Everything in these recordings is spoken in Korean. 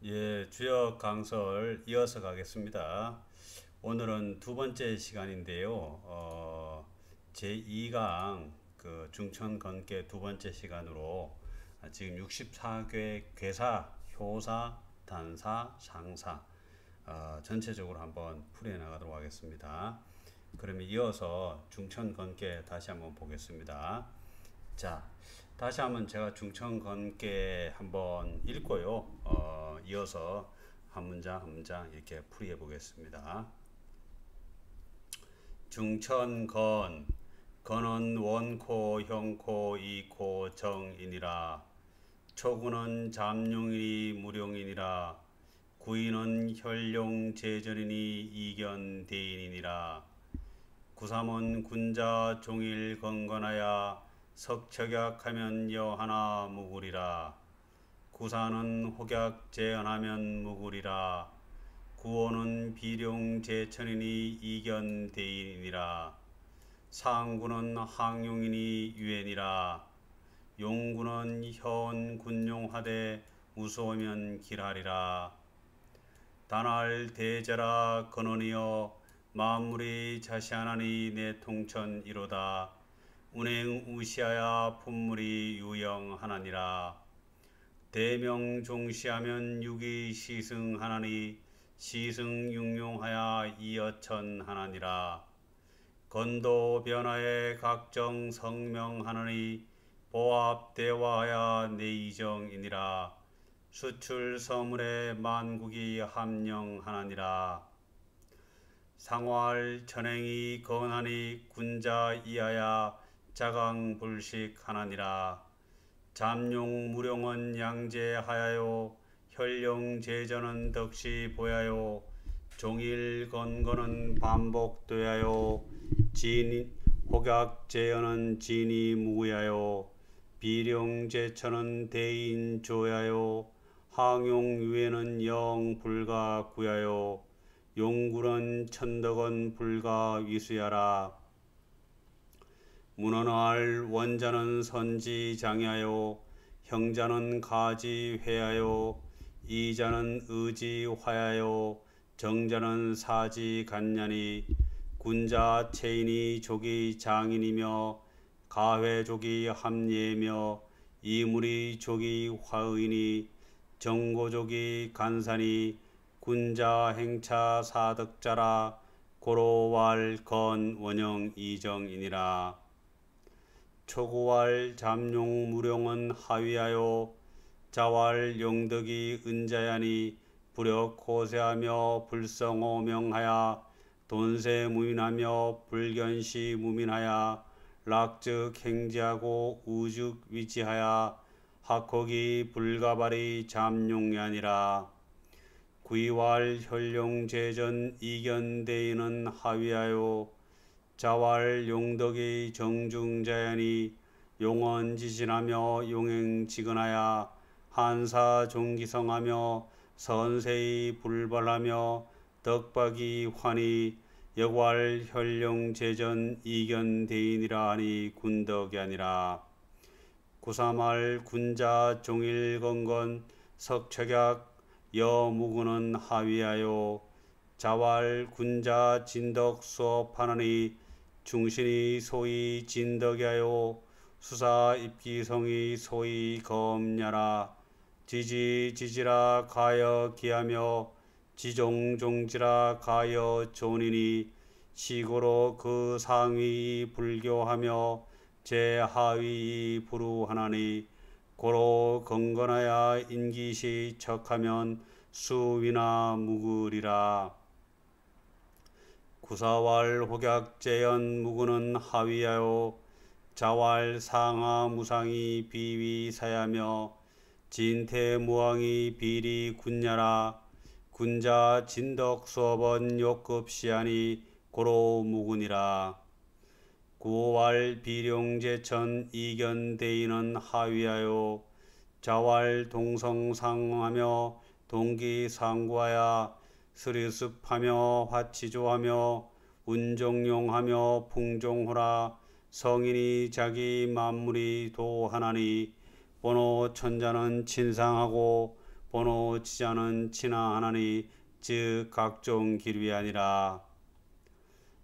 예, 주역 강설 이어서 가겠습니다. 오늘은 두 번째 시간인데요. 제2강 그 중천 건계 두 번째 시간으로 지금 64개 괴사, 효사, 단사, 상사 전체적으로 한번 풀이 나가도록 하겠습니다. 그러면 이어서 중천 건계 다시 한번 보겠습니다. 자, 다시 한번 제가 중천건께 한번 읽고요. 이어서 한 문장 한 문장 이렇게 풀이해 보겠습니다. 중천건, 건은 원코, 형코, 이코, 정이니라. 초구는 잠룡이니 무룡이니라. 구인은 혈룡 제전이니 이견대인이니라. 구삼은 군자 종일 건건하야 석척약하면 여하나 무구리라. 구사는 혹약 제언하면 무구리라. 구오는 비룡 제천이니 이견대인이라. 상구는 항용이니 유엔이라. 용구는 현 군용하되 무소하면 길하리라. 단할 대자라 근원이여 만물이 자시하나니 내 통천 이로다. 운행 우시하야 품물이 유영하나니라. 대명 종시하면 육이 시승하나니 시승 육룡하야 이어천하나니라. 건도 변화에 각정 성명하나니 보합 대화하야 내이정이니라. 수출 서물에 만국이 함령하나니라. 상활 천행이 건하니 군자 이하야 자강불식하나니라. 잠룡 무룡은 양제하야요 혈룡 제전은 덕시 보야요. 종일 건건은 반복되야요. 진 혹약 제연은 진이 무야요. 비룡 제천은 대인 조야요. 항용 유에는 영 불가 구야요. 용구는 천덕은 불가 위수야라. 문헌할 원자는 선지장야요. 형자는 가지회야요. 이자는 의지화야요. 정자는 사지간냐니. 군자 체인이 족이 장인이며 가회족이 함예며 이물이 족이 화의니 정고족이 간사니 군자 행차 사덕자라. 고로왈 건 원영 이정이니라. 초구왈 잠룡 무룡은 하위하여 자왈 용덕이 은자야니 불역 호세하며 불성호 명하야 돈세 무민하며 불견시 무민하야 락즉 행지하고 우즉 위치하야 학혹이 불가발이 잠룡야니라. 구이왈 혈룡제전 이견대인은 하위하여 자왈 용덕이 정중자야니 용언지신하며 용행지근하야 한사 종기성하며 선세히 불발하며 덕박이 환희 역왈 혈룡제전 이견대인이라 하니 군덕이 아니라. 구삼할 군자 종일건건 석척약 여무구는 하위하여 자왈 군자 진덕 수업하나니 중신이 소위 진덕이하여 수사 입기성이 소위 검냐라. 지지지지라 가여 기하며 지종종지라 가여 존이니 시고로 그 상위 불교하며 제하위 부루하나니 고로 건건하야 인기시 척하면 수위나 무구리라. 구사왈 혹약제연 무구는 하위하여 자왈 상하 무상이 비위사야며 진태무왕이 비리 군야라. 군자 진덕 수업은 욕급시하니 고로 무군이라. 구왈 비룡제천 이견대인은 하위하여 자왈 동성상하며 동기상구하야 스리습하며 화치조하며 운종용하며 풍종호라. 성인이 자기 만물이 도하나니 번호 천자는 친상하고 번호 지자는 친하하나니 즉 각종 기류이 아니라.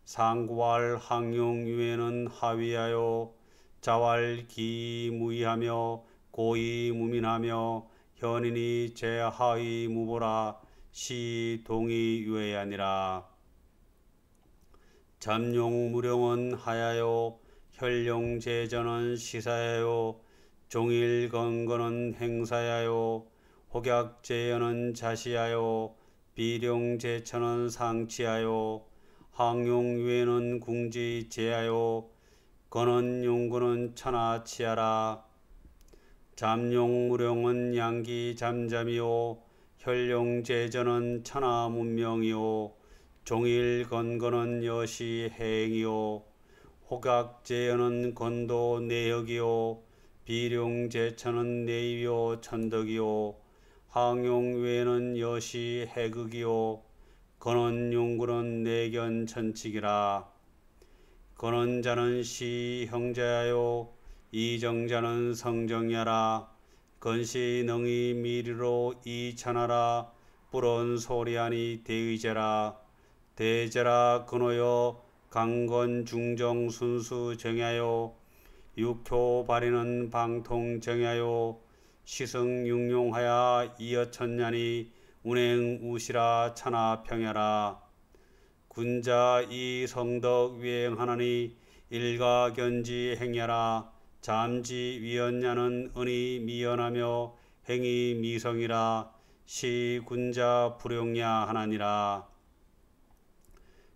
상구할 항용 유에는 하위하여 자왈 기무이하며 고의 무민하며 현인이 제하의 무보라 시 동의 유에 아니라. 잠용 무령은 하야요 혈용 제전은 시사야요 종일 건건은 행사야요 혹약 제연은 자시하여 비룡 제천은 상치하여 항용 유에는 궁지 제하여 건은 용구는 천하치하라. 잠용 무령은 양기 잠잠이요 혈용 제전은 천하 문명이요 종일 건건은 여시 행이요 혹약 제연은 건도 내역이요 비룡 제천은 내위요 천덕이요 항용 외에는 여시 해극이요 건은 용구는 내견 천칙이라. 건은 자는 시 형제하요 이정자는 성정야라. 건시 능이 미리로 이천하라. 뿌론 소리하니 대의제라. 대제라 근호여 강건 중정 순수 정야요 육효 발인은 방통 정야요 시승 육룡하야 이어천냐니 운행 우시라 천하 평야라. 군자 이 성덕 위행하나니 일가 견지 행야라. 잠지 위언냐는 은이 미연하며 행이 미성이라. 시 군자 불용야 하나니라.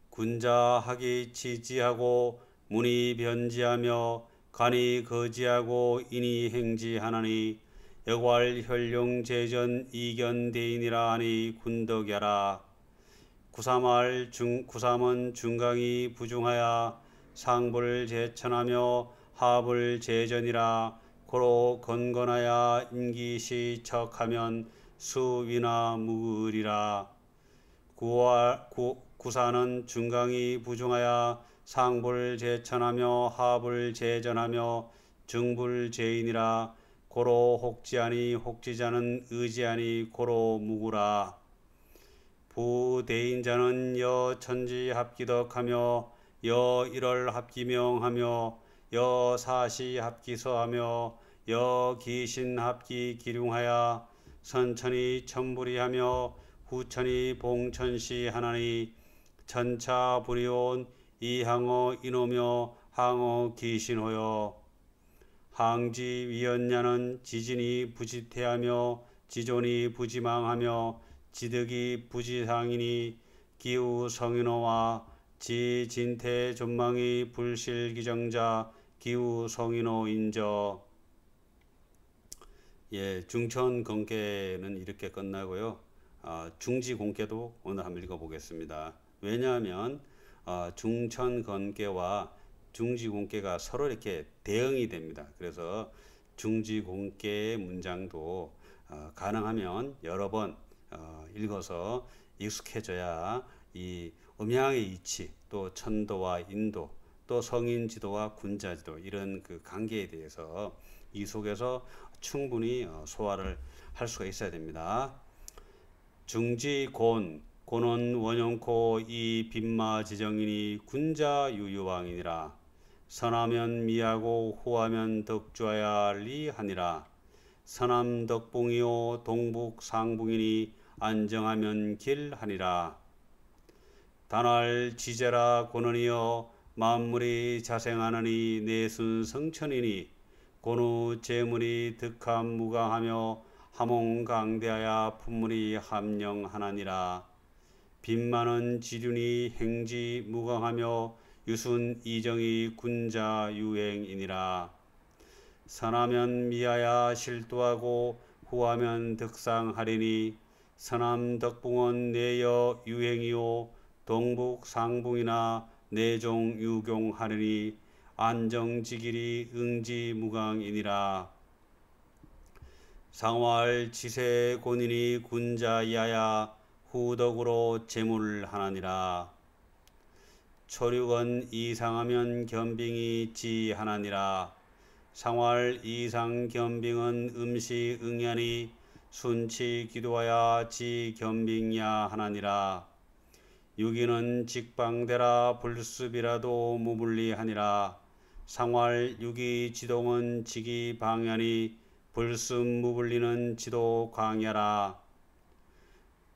군자 학이 지지하고 문이 변지하며 간이 거지하고 인이 행지하나니 여괄 혈룡 제전 이견대인이라 하니 군덕야라. 구삼은 중강이 부중하여 상불 제천하며 하불 제전이라. 고로 건건하여 인기시 척하면 수위나 무을이라. 구사는 중강이 부중하여 상불 제천하며 하불 제전하며 중불 제인이라. 고로 혹지하니 혹지자는 의지하니 고로 무구라. 부대인자는 여 천지 합기덕하며 여 일월 합기명하며 여 사시 합기서하며 여 기신 합기 기륭하여 선천이 천불이하며 후천이 봉천시 하나니 천차 불이온 이항어 인오며 항어 기신호여. 항지 위언냐는 지진이 부지태하며 지존이 부지망하며 지득이 부지상이니 기우 성인호와 지진태 존망이 불실기정자 기우 성인호 인저. 예, 중천 건계는 이렇게 끝나고요. 중지 공계도 오늘 한번 읽어보겠습니다. 왜냐하면 중천 건계와 중지 공계가 서로 이렇게 대응이 됩니다. 그래서 중지 공계의 문장도 가능하면 여러 번 읽어서 익숙해져야 이 음양의 이치, 또 천도와 인도, 또 성인지도와 군자지도 이런 그 관계에 대해서 이 속에서 충분히 소화를 할 수가 있어야 됩니다. 중지곤, 곤은 원영코 이 빈마 지정이니 군자 유유왕이니라. 선하면 미하고 후하면 덕주하야 리하니라. 서남덕봉이요 동북 상붕이니 안정하면 길하니라. 단할 지제라 고는이여 만물이 자생하느니 내순 성천이니 고누 재물이 득함 무강하며 하몽강대하야 품물이 함령하나니라. 빈만은 지륜이 행지 무강하며 유순 이정이 군자 유행이니라. 선하면 미하야 실도하고 후하면 득상하리니 서남덕붕은 내여 유행이요 동북 상붕이나 내종 유경하리니 안정지길이 응지무강이니라. 상활 지세곤이니 군자야야 후덕으로 재물하나니라. 초륙은 이상하면 겸빙이 지하나니라. 상활 이상 겸빙은 음시 응야니 순치 기도하야 지 겸빙야 하나니라. 유기는 직방대라 불습이라도 무불리하니라. 상활 유기 지동은 지기 방연이 불습 무불리는 지도 광야라.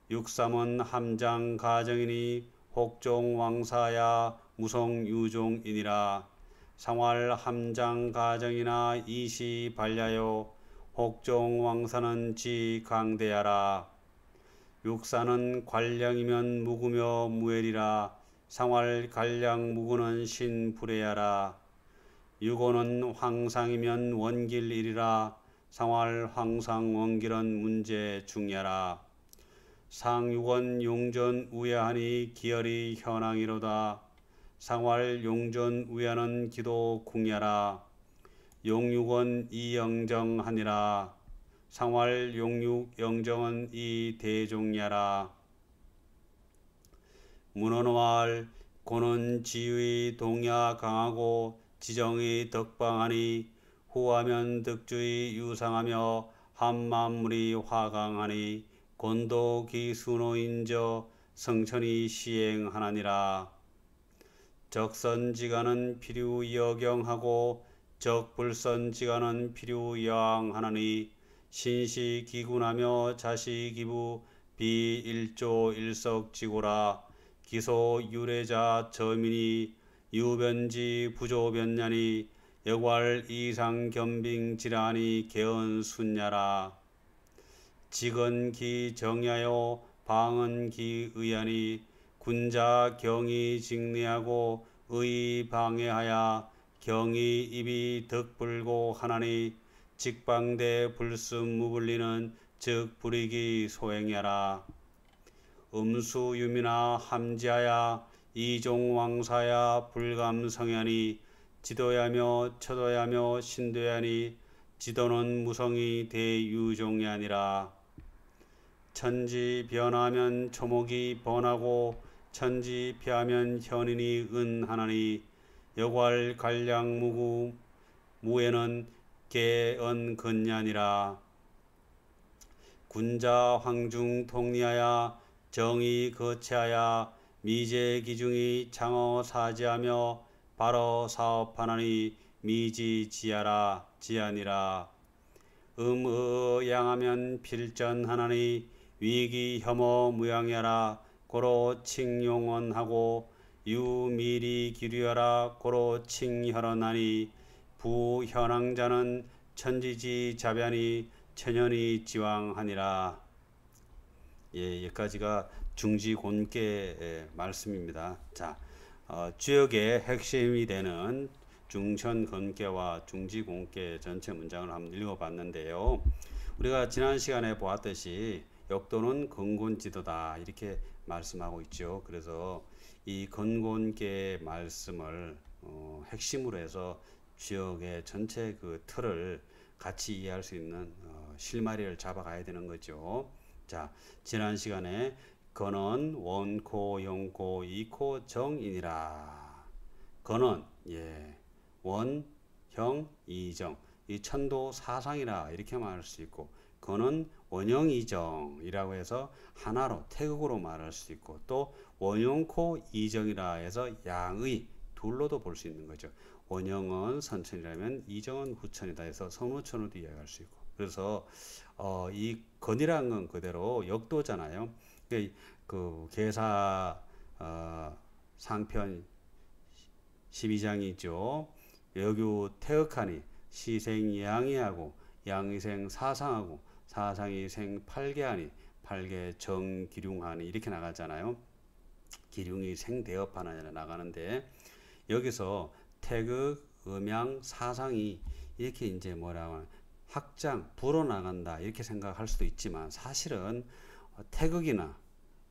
육삼은 함장 가정이니 혹종 왕사야 무성 유종이니라. 상활 함장 가정이나 이시 발야요 혹종 왕사는 지 강대야라. 육사는 관량이면 무구며 무엘이라. 상활 관량 무구는 신불에야라. 유고는 황상이면 원길이리라. 상활 황상 원길은 문제 중야라. 상육은 용전 우야하니 기열이 현황이로다. 상활 용전 우야는 기도 궁야라. 용육은 이영정하니라. 상활 용육 영정은 이 대종야라. 문헌왈 고는 지위 동야 강하고 지정이 덕방하니 후하면 득주의 유상하며 한만물이 화강하니 곤도 기순호인저 성천이 시행하나니라. 적선지간은 필요여경하고 적불선지간은 필요여항하나니 신시기군하며 자시기부 비일조일석지고라. 기소유래자 저민이 유변지 부조변냐니 여괄 이상겸빙질하니 개언순야라. 직언기 정야요 방언기 의하니 군자 경이 직리하고 의 방해하야 경이 입이 덕불고 하나니 직방대 불습 무불리는 즉 불이기 소행야라. 음수유미나 함지하야 이종왕사야 불감성야니 지도야며 처도야며 신도야니 지도는 무성이 대유종이 아니라. 천지 변하면 초목이 번하고 천지 피하면 현인이 은하나니 여괄 관량 무구 무에는 개언 근냐니라. 군자 황중 통리하야 정의 거치하야 미제 기중이 창어 사지하며 바로 사업하나니 미지지하라 지하니라. 양하면 필전하나니 위기 혐오 무양야라. 고로 칭용언하고 유미리 기류하라. 고로 칭혈언하니 부현황자는 천지지 자변이 천연이 지왕하니라. 예, 여기까지가 중지곤계의 말씀입니다. 자, 주역의 핵심이 되는 중천건계와 중지곤계 전체 문장을 한번 읽어봤는데요. 우리가 지난 시간에 보았듯이 역도는 근곤지도다 이렇게 말씀하고 있죠. 그래서 이 근곤계의 말씀을 핵심으로 해서 주역의 전체 그 틀을 같이 이해할 수 있는 실마리를 잡아가야 되는 거죠. 자, 지난 시간에 건은 원코, 영코, 이코, 정이니라. 건은 원, 형, 이정, 이 천도 사상이라 이렇게 말할 수 있고, 건은 원형 이정이라고 해서 하나로 태극으로 말할 수 있고, 또 원형코 이정이라 해서 양의 둘로도 볼 수 있는 거죠. 원형은 선천이라면 이정은 후천이다 해서 선후천으로도 이해할 수 있고. 그래서 이 건이라는 건 그대로 역도잖아요. 그 계사 상편 12장이죠. 여규 태극하니 시생 양이하고 양이생 사상하고 사상이 생 팔계하니 팔계 정기륭하니 이렇게 나가잖아요. 기륭이 생대업하나 나가는데 여기서 태극, 음양, 사상이 이렇게 이제 뭐라고 확장, 불어나간다 이렇게 생각할 수도 있지만 사실은 태극이나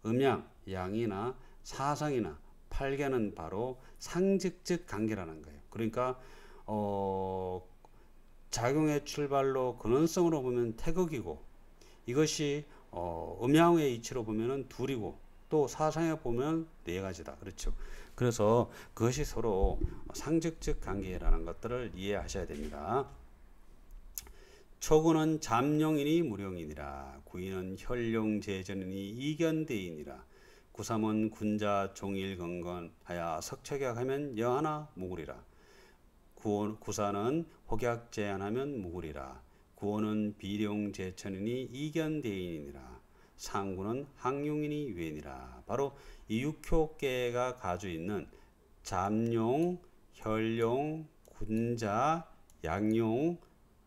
음양, 양이나 사상이나 팔계는 바로 상직적 관계라는 거예요. 그러니까 작용의 출발로 근원성으로 보면 태극이고 이것이 음양의 이치로 보면은 둘이고 또 사상에 보면 네 가지다. 그렇죠. 그래서 그것이 서로 상직적 관계라는 것들을 이해하셔야 됩니다. 초구는 잠룡이니 무룡이니라. 구이는 혈룡제전이니 이견대이니라. 구삼은 군자 종일건건하야 석척약하면 여하나 무구리라. 구사는 혹약제안하면 무구리라. 구오는 비룡제천이니 이견대인이니라. 상구는 항룡이니 유엔이라. 바로 이 육효계가 가지고 있는 잠룡, 혈룡, 군자, 양룡,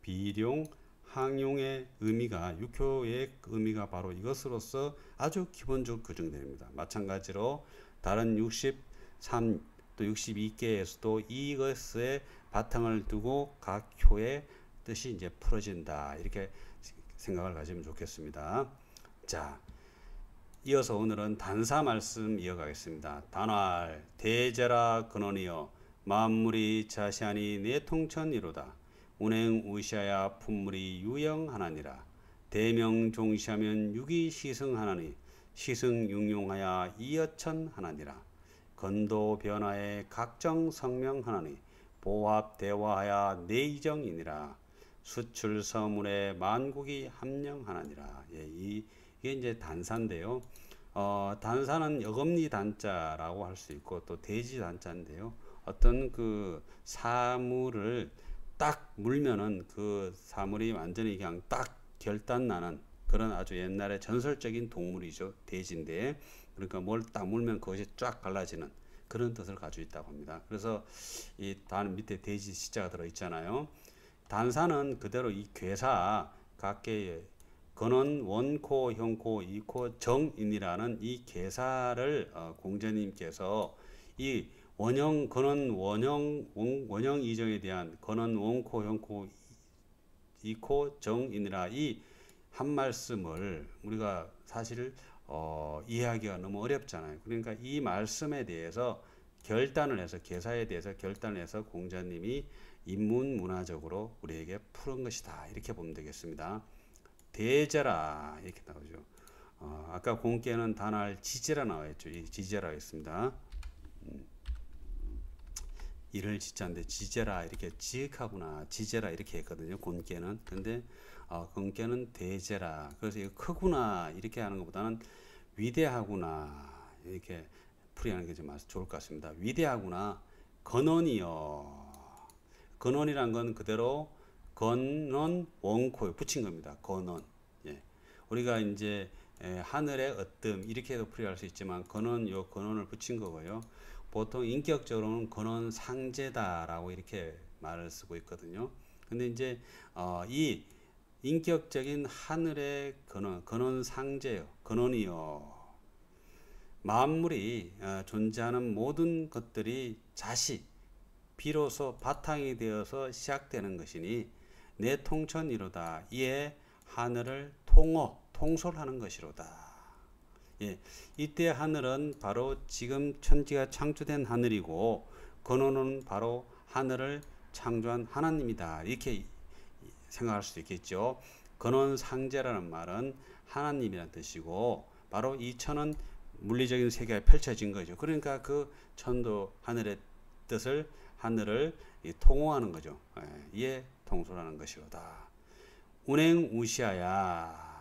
비룡, 항룡의 의미가, 육효의 의미가 바로 이것으로서 아주 기본적으로 규정됩니다. 마찬가지로 다른 63 또 62개에서도 이것의 바탕을 두고 각 효의 뜻이 이제 풀어진다, 이렇게 생각을 가지면 좋겠습니다. 자, 이어서 오늘은 단사 말씀 이어가겠습니다. 단활 대제라 근원이여 만물이 자시하니 내통천이로다. 운행우시하야 품물이 유영하나니라. 대명종시하면 육이 시승하나니 시승융용하야 이여천하나니라. 건도변화에 각정성명하나니 보합대화하야 내이정이니라. 수출서문에 만국이 함령하나니라. 예, 이게 이제 단사인데요. 단사는 여금니 단자라고 할 수 있고 또 대지 단자인데요. 어떤 그 사물을 딱 물면은 그 사물이 완전히 그냥 딱 결단 나는 그런 아주 옛날에 전설적인 동물이죠. 돼지인데, 그러니까 뭘 딱 물면 그것이 쫙 갈라지는 그런 뜻을 가지고 있다고 합니다. 그래서 이 단 밑에 돼지 시자가 들어 있잖아요. 단사는 그대로 이 괴사 각계의 근원, 원코, 형코, 이코, 정인이라는 이 계사를 공자님께서 이 원형, 근원, 원형 이정에 대한 근원, 원코, 형코, 이코, 정인이라 이 한 말씀을 우리가 사실 이해하기가 너무 어렵잖아요. 그러니까 이 말씀에 대해서 결단을 해서, 계사에 대해서 결단을 해서 공자님이 인문문화적으로 우리에게 푸른 것이다, 이렇게 보면 되겠습니다. 대제라 이렇게 나오죠. 아까 공께는 단할 지제라 나와있죠. 이 지제라 했습니다. 이를 지자인데 지제라 이렇게 지익하구나, 지제라 이렇게 했거든요. 곤께는. 근데 건께는 대제라. 그래서 이거 크구나 이렇게 하는 것보다는 위대하구나 이렇게 풀이하는 게 좀 좋을 것 같습니다. 위대하구나. 근원이요. 근원이란 건 그대로 근원 원코에 붙인 겁니다. 근원. 예. 우리가 이제 하늘의 어뜸 이렇게도 풀이할 수 있지만 근원, 요 근원을 붙인 거고요. 보통 인격적으로는 근원 상제다라고 이렇게 말을 쓰고 있거든요. 근데 이제 이 인격적인 하늘의 근원 상제요, 근원이요. 만물이 존재하는 모든 것들이 자시 비로소 바탕이 되어서 시작되는 것이니 내 통천이로다. 이에 하늘을 통솔하는 것이로다. 예, 이때 하늘은 바로 지금 천지가 창조된 하늘이고 근원은 바로 하늘을 창조한 하나님이다. 이렇게 생각할 수 있겠죠. 근원 상제라는 말은 하나님이라는 뜻이고 바로 이 천은 물리적인 세계가 펼쳐진 거죠. 그러니까 그 천도 하늘의 뜻을, 하늘을 통호하는 거죠. 이에 통솔하는 것이로다. 운행우시하야.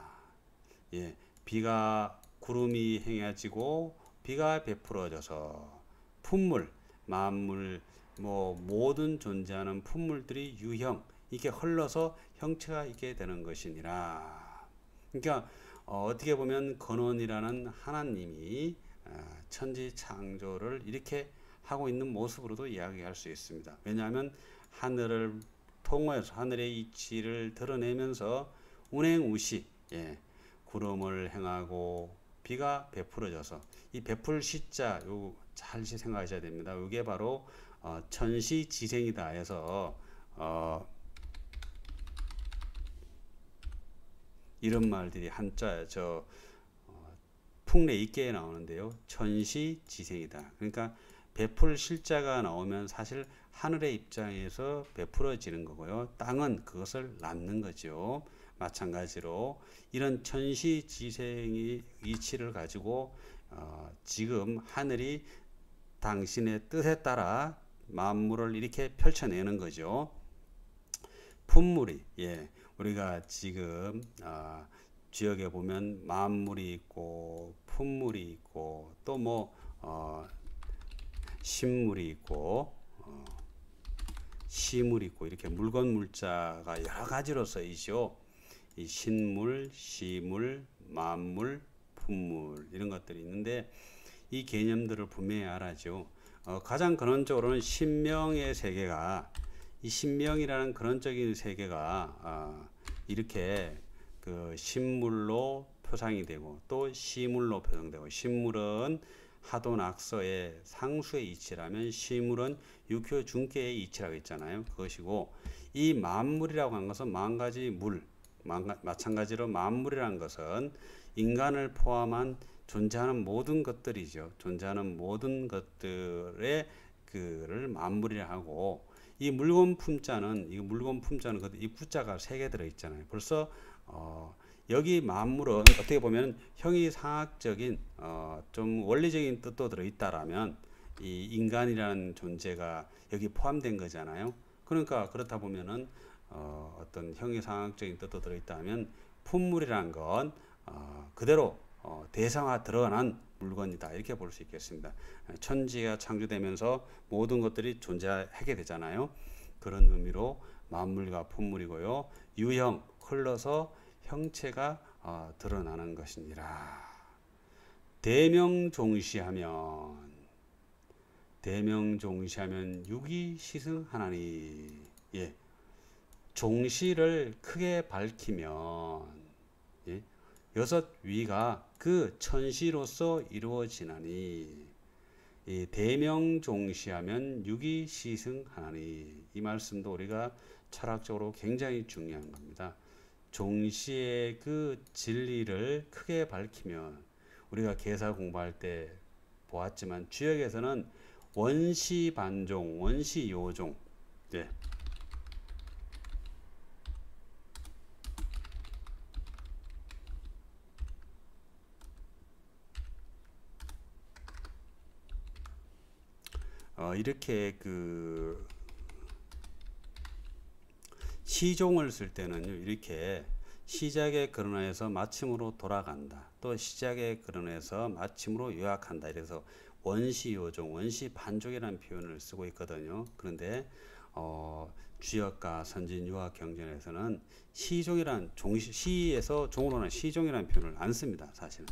예, 비가 구름이 행해지고 비가 베풀어져서 품물, 만물, 모든 존재하는 품물들이 유형, 이게 흘러서 형체가 있게 되는 것이니라. 그러니까 어떻게 보면 근원이라는 하나님이 천지 창조를 이렇게 하고 있는 모습으로도 이야기할 수 있습니다. 왜냐하면 하늘을 통해서 하늘의 이치를 드러내면서 운행우시, 예, 구름을 행하고 비가 베풀어져서 이 베풀 시자 요 잘 생각하셔야 됩니다. 이게 바로 천시지생이다 해서 이런 말들이 한자 풍래 있게 나오는데요. 천시지생이다. 그러니까 베풀 실자가 나오면 사실 하늘의 입장에서 베풀어지는 거고요. 땅은 그것을 낳는 거죠. 마찬가지로 이런 천시지생의 이치를 가지고 지금 하늘이 당신의 뜻에 따라 만물을 이렇게 펼쳐내는 거죠. 품물이, 예, 우리가 지금 지역에 보면 만물이 있고 품물이 있고 또 뭐 식물이 있고 시물이 있고 이렇게 물건 물자가 여러 가지로 쓰이죠. 이 신물, 시물, 만물, 품물 이런 것들이 있는데 이 개념들을 분명히 알아죠. 가장 근원적으로는 신명의 세계가 이 신명이라는 근원적인 세계가 이렇게 그 신물로 표상이 되고 또 시물로 표상되고 신물은 하도낙서의 상수의 이치라면 시물은 육효 중계의 이치라고 했잖아요. 그것이고 이 만물이라고 하는 것은 만가지 물 마찬가지로 만물이라는 것은 인간을 포함한 존재하는 모든 것들이죠. 존재하는 모든 것들의 그를 만물이라 하고 이 물건 품자는 이 구자가 3개 들어 있잖아요. 벌써 여기 만물은 어떻게 보면 형이상학적인 좀 원리적인 뜻도 들어 있다라면 이 인간이라는 존재가 여기 포함된 거잖아요. 그러니까 그렇다 보면은 어떤 형이상학적인 뜻도 들어 있다면 품물이란 건 그대로 대상화 드러난 물건이다 이렇게 볼 수 있겠습니다. 천지가 창조되면서 모든 것들이 존재하게 되잖아요. 그런 의미로 만물과 품물이고요. 유형 흘러서 형체가 드러나는 것이니라. 대명종시하면 육이 시승하나니. 예. 종시를 크게 밝히면 예. 6위가 그 천시로서 이루어지나니. 이 대명종시하면 육이 시승하나니. 이 말씀도 우리가 철학적으로 굉장히 중요한 겁니다. 종시의 그 진리를 크게 밝히면 우리가 계사 공부할 때 보았지만 주역에서는 원시반종, 원시요종 네. 이렇게 그 시종을 쓸 때는요, 이렇게 시작에 근원해서 마침으로 돌아간다. 또 시작에 근원해서 마침으로 요약한다. 이래서 원시요종, 원시반족이라는 표현을 쓰고 있거든요. 그런데 주역과 선진유학 경전에서는 시종이란 시에서 종으로는 시종이라는 표현을 안 씁니다. 사실은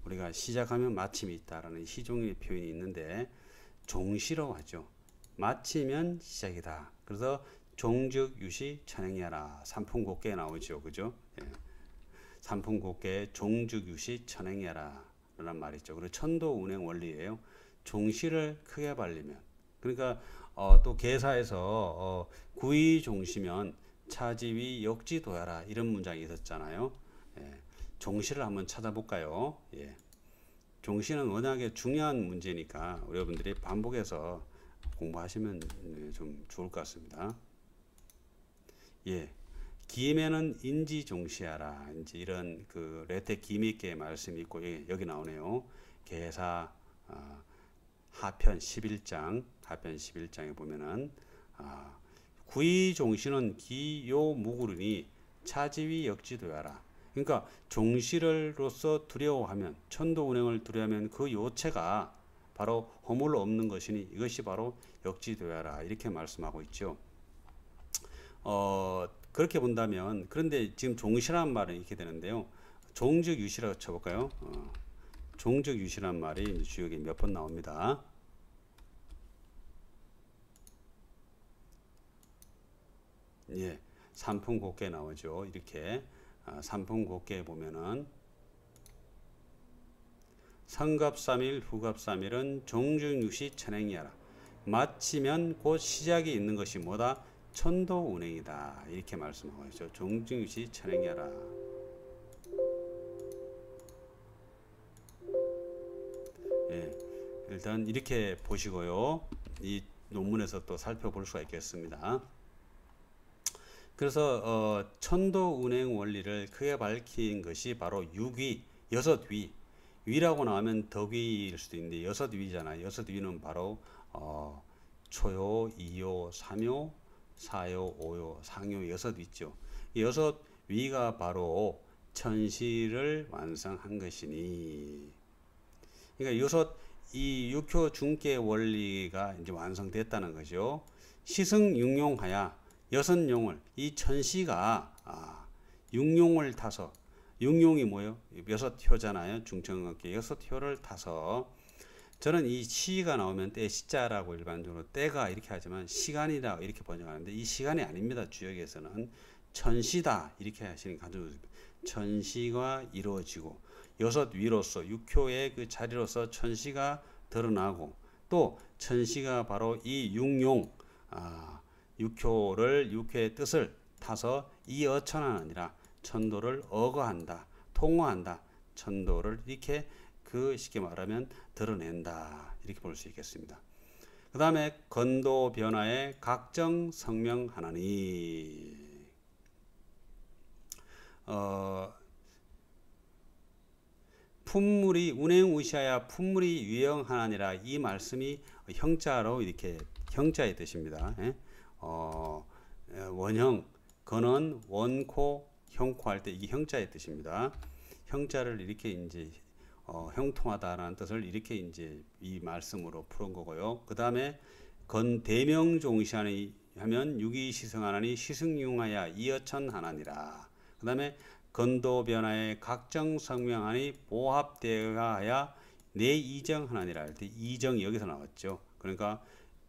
우리가 시작하면 마침이 있다라는 시종의 표현이 있는데 종시로 하죠. 마치면 시작이다. 그래서 종즉 유시 천행이하라. 삼풍곡계에 나오죠. 그죠? 예. 삼풍곡계에 종즉 유시 천행이하라 라는 말이 있죠. 그리고 천도 운행 원리예요. 종시를 크게 발리면 그러니까 또 계사에서 구의 종시면 차지위 역지도야라 이런 문장이 있었잖아요. 예. 종시를 한번 찾아볼까요? 예. 종시는 워낙에 중요한 문제니까 여러분들이 반복해서 공부하시면 좀 좋을 것 같습니다. 예, 기임에는 인지종시하라. 이제 이런 그 레테 기미께 말씀이 있고 여기 나오네요. 계사 하편 11장에 보면은 구의종시는 기요무구르니 차지위 역지도야라. 그러니까 종시를로서 두려워하면 천도운행을 두려워하면 그 요체가 바로 허물 없는 것이니 이것이 바로 역지도야라 이렇게 말씀하고 있죠. 그렇게 본다면 그런데 지금 종시란 말은 이렇게 되는데요. 종즉 유시라고 쳐볼까요? 종즉 유시란 말이 주역에 몇 번 나옵니다. 예, 삼풍곡계 나오죠. 이렇게 삼풍곡계에 보면은 성갑삼일 후갑삼일은 종즉유시 천행이하라. 마치면 곧 시작이 있는 것이 뭐다? 천도운행이다. 이렇게 말씀하고 있죠. 종즉유시 천행이하라. 예, 일단 이렇게 보시고요. 이 논문에서 또 살펴볼 수가 있겠습니다. 그래서 천도운행 원리를 크게 밝힌 것이 바로 6위, 6위. 위라고 나오면 덕위일 수도 있는데 6위잖아요. 6위는 바로 초요, 이요, 삼요, 사요, 오요, 상요 6위 있죠. 6 위가 바로 천시를 완성한 것이니. 그러니까 여섯 이 육효 중계 원리가 이제 완성됐다는 거죠. 시승육용하야 여섯 용을 이 천시가 육용을 타서 육용이 뭐예요? 여섯 효잖아요. 중천관계 여섯 효를 타서 저는 이 시가 나오면 때 시자라고 일반적으로 때가 이렇게 하지만 시간이다 이렇게 번역하는데 이 시간이 아닙니다. 주역에서는 천시다 이렇게 하시는 가정 천시가 이루어지고 여섯 위로서 육효의 그 자리로서 천시가 드러나고 또 천시가 바로 이 육용 육효를 육효의 뜻을 타서 이어천하는 아니라 천도를 어거한다 통어한다 천도를 이렇게 그 쉽게 말하면 드러낸다 이렇게 볼 수 있겠습니다. 그 다음에 건도 변화의 각정 성명하나니 품물이 운행우시하야 품물이 유형하나니라 이 말씀이 형자로 이렇게 형자의 뜻입니다. 원형 건은 원코 형코 할 때 이게 형자의 뜻입니다. 형자를 이렇게 이제 형통하다라는 뜻을 이렇게 이제 이 말씀으로 푸는 거고요. 그 다음에 건 대명종시하니 하면 유기시승하나니 시승융하야 이어천하나니라. 그 다음에 건도 변화의 각정 성명하니 보합대하야 내 이정하나니라 할 때 이정이 여기서 나왔죠. 그러니까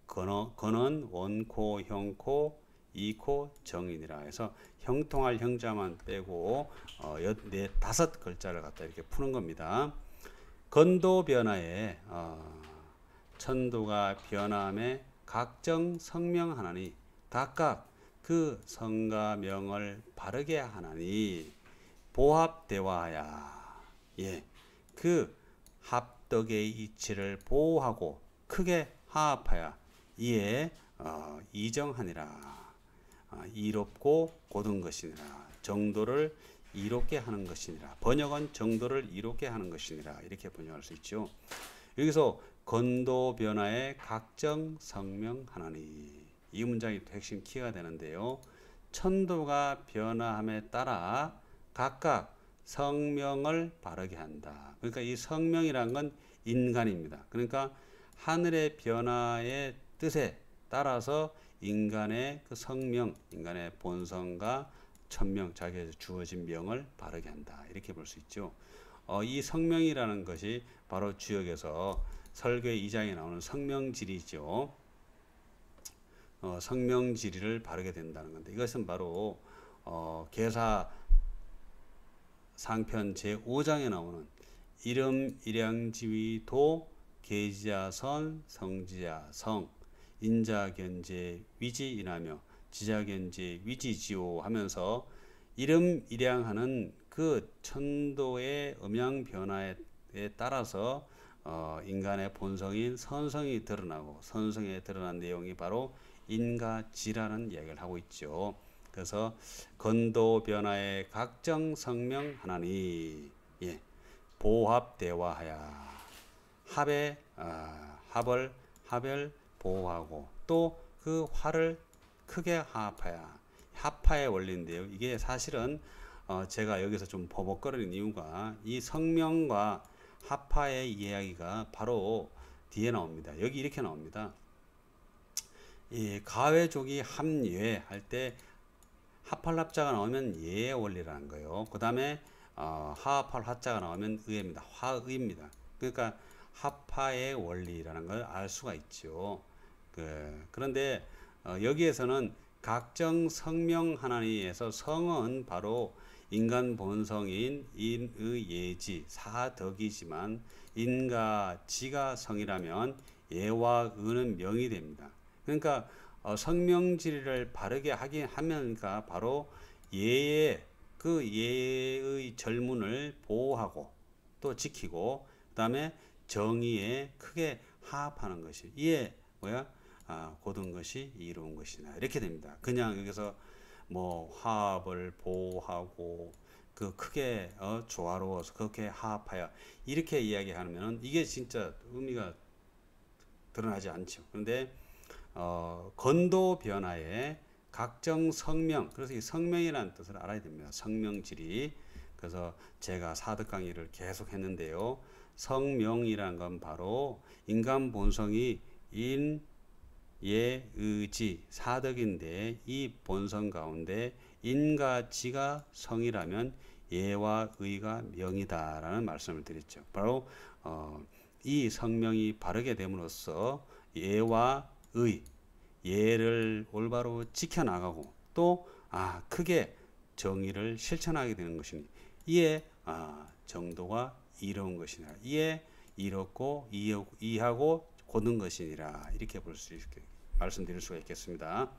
건은 원코 형코 이코 정인이라 해서 형통할 형자만 빼고 다섯 글자를 갖다 이렇게 푸는 겁니다. 건도 변화에 천도가 변함에 각정 성명하나니 각각 그 성과 명을 바르게 하나니 보합대화하야 그 합덕의 이치를 보호하고 크게 화합하여 이에 이정하니라. 이롭고 고든 것이니라. 정도를 이롭게 하는 것이니라. 번역은 정도를 이롭게 하는 것이니라. 이렇게 번역할 수 있죠. 여기서 건도 변화의 각정 성명하나니 이 문장이 핵심 키가 되는데요. 천도가 변화함에 따라 각각 성명을 바르게 한다. 그러니까 이 성명이란 건 인간입니다. 그러니까 하늘의 변화의 뜻에 따라서 인간의 그 성명, 인간의 본성과 천명, 자기에게 주어진 명을 바르게 한다. 이렇게 볼 수 있죠. 이 성명이라는 것이 바로 주역에서 설교 2장에 나오는 성명지리죠. 성명지리를 바르게 된다는 건데 이것은 바로 계사 상편 제5장에 나오는 이름 일양지위도 계지자선 성지자성 인자견제 위지인하며 지자견제 위지지오 하면서 이름 일양하는 그 천도의 음양 변화에 따라서 인간의 본성인 선성이 드러나고 선성에 드러난 내용이 바로 인가지라는 이야기를 하고 있죠. 그래서 건도 변화의 각정 성명 하나니 보합대화하야 합을 보호하고 또 그 화를 크게 합하야 합파의 원리인데요. 이게 사실은 제가 여기서 좀 버벅거리는 이유가 이 성명과 합파의 이야기가 바로 뒤에 나옵니다. 여기 이렇게 나옵니다. 이 가외족이 합예 할 때 합할합자가 나오면 예의 원리라는 거예요. 그 다음에 하합할 하자가 나오면 의입니다. 화의입니다. 그러니까 합파의 원리라는 걸 알 수가 있죠. 그런데 여기에서는 각정 성명 하나니에서 성은 바로 인간 본성인 인의 예지 사덕이지만 인과 지가 성이라면 예와 의는 명이 됩니다. 그러니까 성명지리를 바르게 하면가 바로 예의 그 예의 절문을 보호하고 또 지키고 그 다음에 정의에 크게 하합하는 것이 이에 고든 것이 이로운 것이나 이렇게 됩니다. 그냥 여기서 뭐 화합을 보호하고 그 크게 조화로워서 그렇게 하합하여 이렇게 이야기하면 이게 진짜 의미가 드러나지 않죠. 그런데 건도 변화에 각정 성명. 그래서 이 성명이라는 뜻을 알아야 됩니다. 성명지리. 그래서 제가 사득 강의를 계속 했는데요. 성명이란 건 바로 인간 본성이 인, 예, 의, 지, 사득인데 이 본성 가운데 인과 지가 성이라면 예와 의가 명이다라는 말씀을 드렸죠. 바로 이 성명이 바르게 됨으로써 예와 의, 예를 올바로 지켜나가고 또 크게 정의를 실천하게 되는 것이니 이에 정도가 이로운 것이니라. 이에 이롭고 이하고 고든 것이니라. 이렇게 볼 수 있게 말씀드릴 수가 있겠습니다.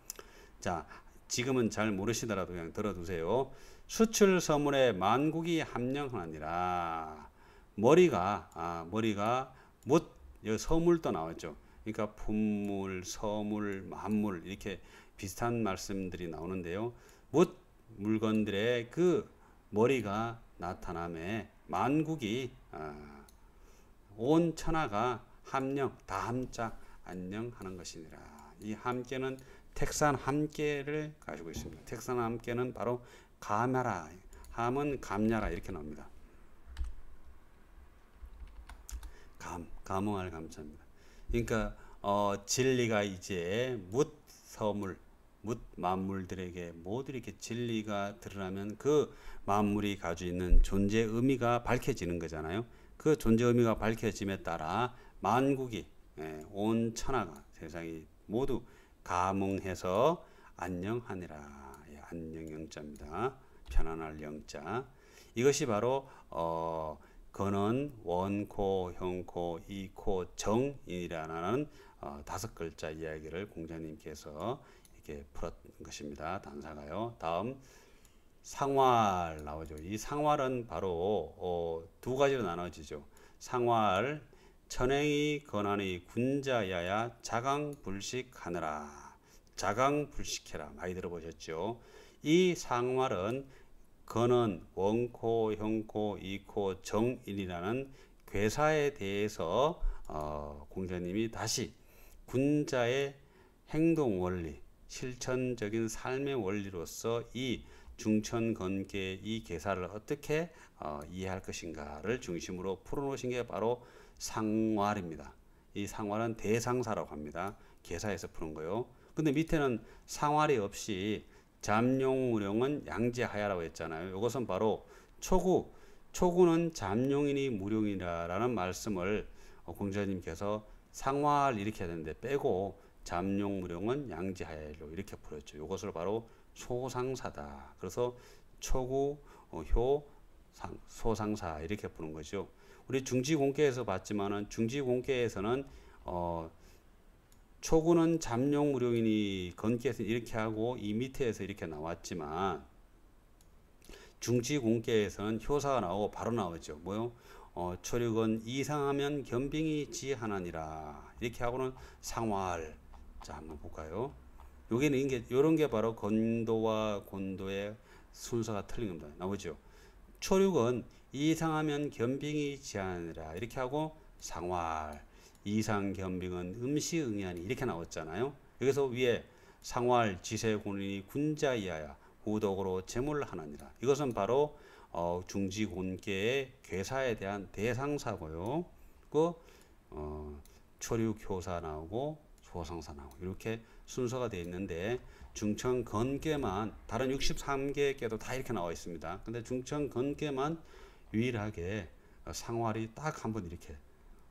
자, 지금은 잘 모르시더라도 그냥 들어두세요. 수출 서문에 만국이 함령하니라. 머리가 뭇, 여기 서물도 나왔죠. 그러니까 품물, 서물, 만물 이렇게 비슷한 말씀들이 나오는데요. 뭇 물건들의 그 머리가 나타남에 만국이 온 천하가 함령, 다 함자 안녕하는 것이니라. 이 함께는 택산 함께를 가지고 있습니다. 택산 함께는 바로 감야라, 함은 감야라 이렇게 나옵니다. 감흥할 감자입니다. 그러니까 진리가 이제 뭇 서물, 뭇 만물들에게 모두 이렇게 진리가 드러나면 그 만물이 가지고 있는 존재 의미가 밝혀지는 거잖아요. 그 존재 의미가 밝혀짐에 따라 만국이 온 천하가 세상이 모두 감응해서 안녕하니라. 안녕 영자입니다. 편안할 영자. 이것이 바로 근원, 원코, 형코, 이코, 정이라는 다섯 글자 이야기를 공자님께서 이렇게 풀었던 것입니다. 단사가요. 다음 상활 나오죠. 이 상활은 바로 두 가지로 나눠지죠. 상활 천행이 권한의 군자야야 자강불식하느라. 자강불식해라. 많이 들어보셨죠. 이 상활은 근원, 원코, 형코, 이코, 정인이라는 괴사에 대해서 공자님이 다시 군자의 행동 원리, 실천적인 삶의 원리로서 이 중천건계 이 계사를 어떻게 이해할 것인가를 중심으로 풀어놓으신 게 바로 상활입니다. 이 상활은 대상사라고 합니다. 계사에서 푸는 거요. 근데 밑에는 상활이 없이 잠용무령은 양지하야라고 했잖아요. 이것은 바로 초구는 잠용이니 무령이라는 말씀을 공자님께서 상활 이렇게 해야 되는데 빼고 잠용무령은 양지하야로 이렇게 풀었죠. 이것을 바로 소상사다. 그래서 초구, 효, 소상사 이렇게 푸는 거죠. 우리 중지공계에서 봤지만은 중지공계에서는 초구는 잠용무령이니 건기에서 이렇게 하고 이 밑에서 이렇게 나왔지만 중지공계에서는 효사가 나오고 바로 나오죠. 뭐요? 초력은 이상하면 겸빙이 지하나니라. 이렇게 하고는 상활. 자, 한번 볼까요? 요게는 요런 게 바로 건도와 곤도의 순서가 틀린 겁니다. 나오죠? 초력은 이상하면 겸빙이 지하니라. 이렇게 하고 상활. 이상 겸빙은 음시응야니 이렇게 나왔잖아요. 여기서 위에 상활 지세군이 군자이하야 후덕으로 제물하나니라. 이것은 바로 중지곤계의 괴사에 대한 대상사고요. 그 초륙효사 나오고 소상사 나오고 이렇게 순서가 되어 있는데 중천건계만 다른 63개께도 다 이렇게 나와 있습니다. 근데 중천건계만 유일하게 상활이 딱 한 번 이렇게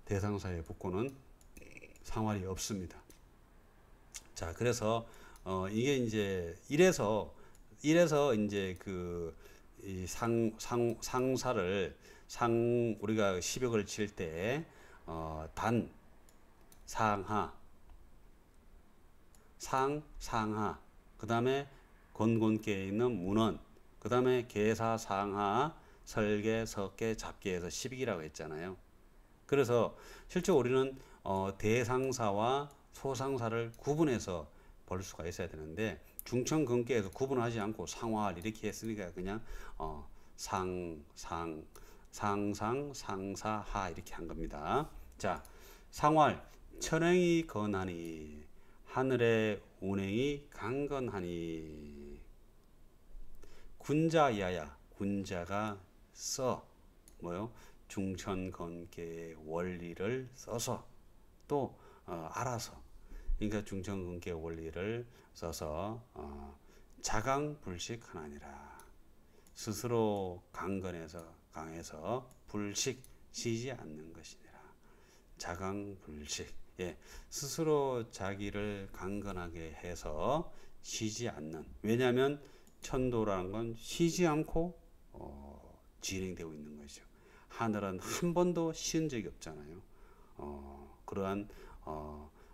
대상사에 붙고는 상활이 없습니다. 자, 그래서 이게 이제 이래서 이제 그 이 상사를 우리가 시벽을 칠 때 단, 상하, 상하, 그 다음에 건곤계에 있는 문원, 그 다음에 계사, 상하, 설계, 석계, 잡계에서 시빅이라고 했잖아요. 그래서 실제 우리는 대상사와 소상사를 구분해서 볼 수가 있어야 되는데 중천근계에서 구분하지 않고 상활 이렇게 했으니까 그냥 상상, 상사, 하 이렇게 한 겁니다. 자, 상활 천행이 건하니 하늘의 운행이 강건하니. 군자야야, 군자가 써 뭐요? 중천건계의 원리를 써서 또 알아서, 그러니까 중천건계의 원리를 써서 자강불식하나니라. 스스로 강해서 불식, 쉬지 않는 것이니라. 자강불식, 예, 스스로 자기를 강건하게 해서 쉬지 않는. 왜냐하면 천도라는 건 쉬지 않고 진행되고 있는 거죠. 하늘은 한 번도 쉬는 적이 없잖아요. 그러한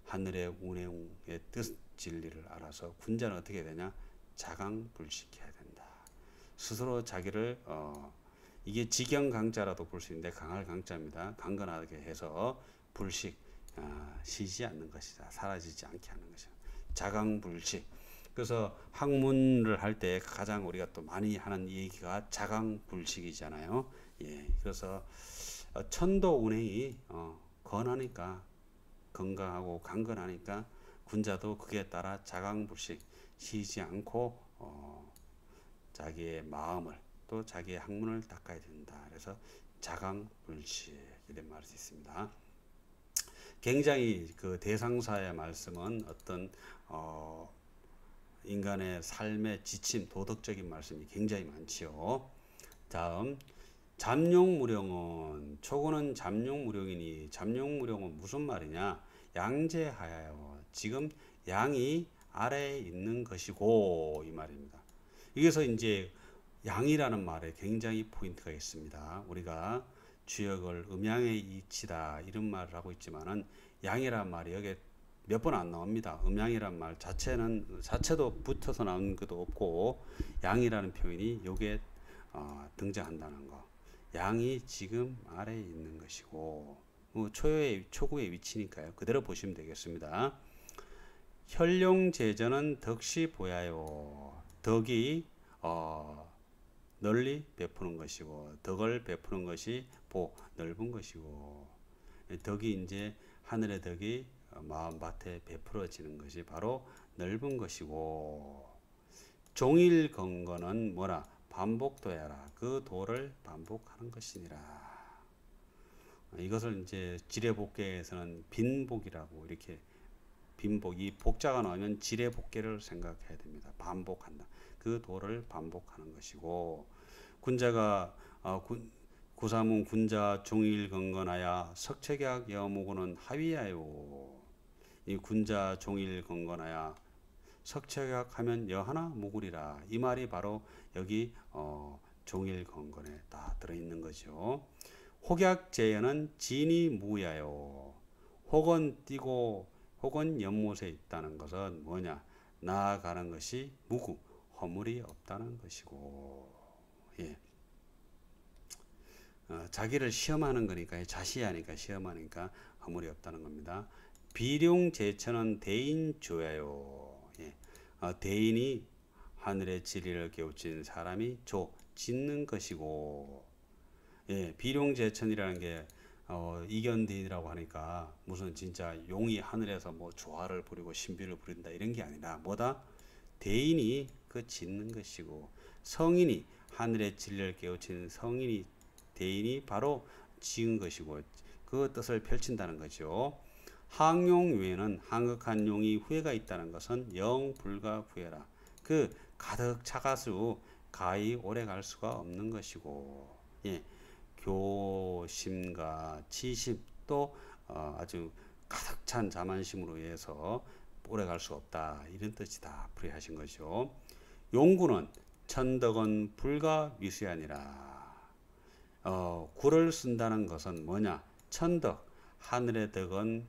하늘의 운행의 뜻, 진리를 알아서 군자는 어떻게 되냐? 자강불식해야 된다. 스스로 자기를 이게 직영강자라도 볼 수 있는데 강할 강자입니다. 강건하게 해서 불식, 쉬지 않는 것이다. 사라지지 않게 하는 것이다. 자강불식. 그래서 학문을 할 때 가장 우리가 또 많이 하는 얘기가 자강불식이잖아요. 예, 그래서 천도 운행이 건하니까, 건강하고 강건하니까 군자도 그에 따라 자강불식, 쉬지 않고 자기의 마음을 또 자기의 학문을 닦아야 된다. 그래서 자강불식 이런 말이 있습니다. 굉장히 그 대상사의 말씀은 어떤 인간의 삶의 지침, 도덕적인 말씀이 굉장히 많지요. 다음, 잠룡무령은, 초고는 잠룡무령이니, 잠룡무령은 무슨 말이냐? 양재하여요. 지금 양이 아래에 있는 것이고, 이 말입니다. 여기서 이제 양이라는 말에 굉장히 포인트가 있습니다. 우리가 주역을 음양의 이치다 이런 말을 하고 있지만은 양이란 말이 여기에 몇 번 안 나옵니다. 음양이란 말 자체도 붙어서 나온 것도 없고, 양이라는 표현이 여기에 등장한다는 거. 양이 지금 아래에 있는 것이고, 초구의 위치니까요. 그대로 보시면 되겠습니다. 혈룡제전은 덕시 보야요. 덕이 널리 베푸는 것이고, 덕을 베푸는 것이 넓은 것이고, 덕이 이제 하늘의 덕이 마음밭에 베풀어지는 것이 바로 넓은 것이고, 종일 건거는 뭐라? 반복도야라. 그 도를 반복하는 것이니라. 이것을 이제 지례복계에서는 빈복이라고, 이렇게 빈복, 이 복자가 나오면 지례복계를 생각해야 됩니다. 반복한다. 그 도를 반복하는 것이고, 군자가 구사문 군자 종일 건건하야 석책약 여무고는 하위하요. 이 군자 종일 건건하야 석책약 하면 여하나 무구리라. 이 말이 바로 여기 종일 건건에 다 들어있는 거죠. 혹약제여는 진이 무야요. 혹은 띄고 혹은 연못에 있다는 것은 뭐냐? 나아가는 것이 무구, 허물이 없다는 것이고, 예. 자기를 시험하는 거니까, 자시하니까, 시험하니까 허물이 없다는 겁니다. 비룡제천은 대인조야요. 예. 대인이 하늘의 진리를 깨우친 사람이 짓는 것이고, 예. 비룡제천이라는 게 이견대인이라고 하니까 무슨 진짜 용이 하늘에서 뭐 조화를 부리고 신비를 부린다 이런 게 아니라 뭐다? 대인이 그 짓는 것이고, 성인이 하늘의 진리를 깨우친 성인이, 대인이 바로 지은 것이고, 그 뜻을 펼친다는 거죠. 항용 외에는 한극한 용이 후회가 있다는 것은 영 불가 후회라. 그 가득 차가수 가히 오래 갈 수가 없는 것이고, 예. 교심과 치심 또 아주 가득 찬 자만심으로 인해서 오래 갈 수 없다 이런 뜻이다 풀이하신 거죠. 용구는 천덕은 불가 위수아니라. 구를 쓴다는 것은 뭐냐? 천덕, 하늘의 덕은